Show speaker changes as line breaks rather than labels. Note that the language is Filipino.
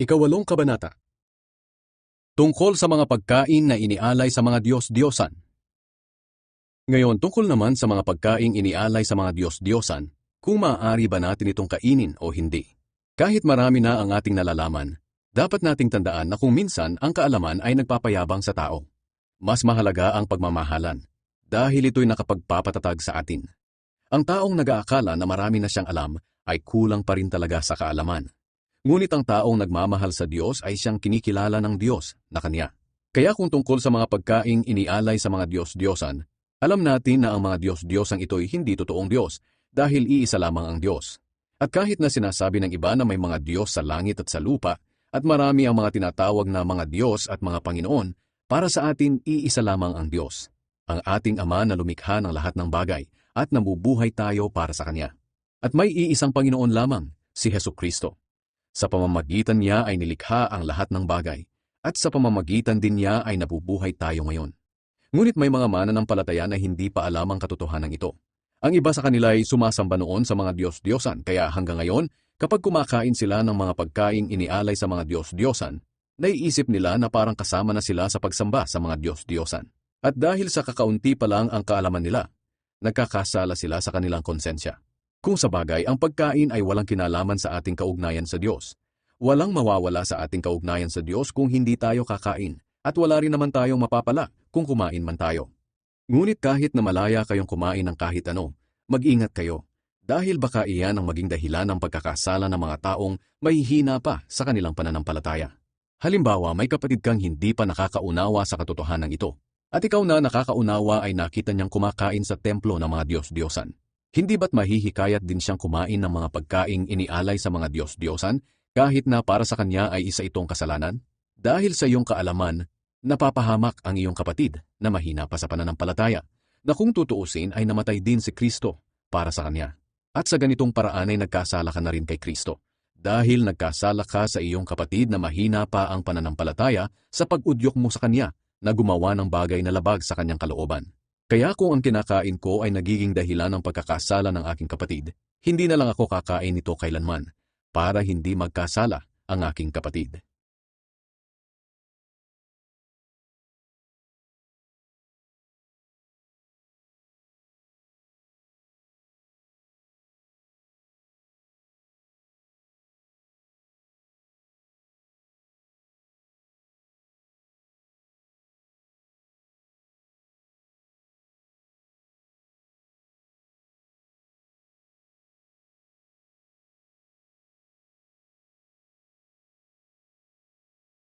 Ikawalong kabanata. Tungkol sa mga pagkain na inialay sa mga Diyos-Diyosan. Ngayon, tungkol naman sa mga pagkaing inialay sa mga Diyos-Diyosan, kung maaari ba natin itong kainin o hindi. Kahit marami na ang ating nalalaman, dapat nating tandaan na kung minsan ang kaalaman ay nagpapayabang sa tao. Mas mahalaga ang pagmamahalan, dahil ito'y nakapagpapatatag sa atin. Ang taong nag-aakala na marami na siyang alam ay kulang pa rin talaga sa kaalaman. Ngunit ang taong nagmamahal sa Diyos ay siyang kinikilala ng Diyos na Kanya. Kaya kung tungkol sa mga pagkaing inialay sa mga Diyos-Diyosan, alam natin na ang mga Diyos-Diyosan ito'y hindi totoong Diyos dahil iisa lamang ang Diyos. At kahit na sinasabi ng iba na may mga Diyos sa langit at sa lupa, at marami ang mga tinatawag na mga Diyos at mga Panginoon, para sa atin iisa lamang ang Diyos, ang ating Ama na lumikha ng lahat ng bagay at nabubuhay tayo para sa Kanya. At may iisang Panginoon lamang, si Hesukristo. Sa pamamagitan niya ay nilikha ang lahat ng bagay, at sa pamamagitan din niya ay nabubuhay tayo ngayon. Ngunit may mga mananampalataya na hindi pa alam ang katotohanan ito. Ang iba sa kanila ay sumasamba noon sa mga Diyos-Diyosan, kaya hanggang ngayon, kapag kumakain sila ng mga pagkaing inialay sa mga Diyos-Diyosan, naiisip nila na parang kasama na sila sa pagsamba sa mga Diyos-Diyosan. At dahil sa kakaunti pa lang ang kaalaman nila, nagkakasala sila sa kanilang konsensya. Kung sa bagay, ang pagkain ay walang kinalaman sa ating kaugnayan sa Diyos. Walang mawawala sa ating kaugnayan sa Diyos kung hindi tayo kakain, at wala rin naman tayong mapapala kung kumain man tayo. Ngunit kahit na malaya kayong kumain ng kahit ano, mag-ingat kayo, dahil baka iyan ang maging dahilan ng pagkakasala ng mga taong mahihina pa sa kanilang pananampalataya. Halimbawa, may kapatid kang hindi pa nakakaunawa sa katotohanan ito, at ikaw na nakakaunawa ay nakita niyang kumakain sa templo ng mga Diyos-Diyosan. Hindi ba't mahihikayat din siyang kumain ng mga pagkaing inialay sa mga Diyos-Diyosan kahit na para sa kanya ay isa itong kasalanan? Dahil sa iyong kaalaman, napapahamak ang iyong kapatid na mahina pa sa pananampalataya, na kung tutuusin ay namatay din si Kristo para sa kanya. At sa ganitong paraan ay nagkasala ka na rin kay Kristo, dahil nagkasala ka sa iyong kapatid na mahina pa ang pananampalataya sa pag-udyok mo sa kanya na gumawa ng bagay na labag sa kanyang kalooban. Kaya kung ang kinakain ko ay nagiging dahilan ng pagkakasala ng aking kapatid, hindi na lang ako kakain nito kailanman, para hindi magkasala ang aking kapatid.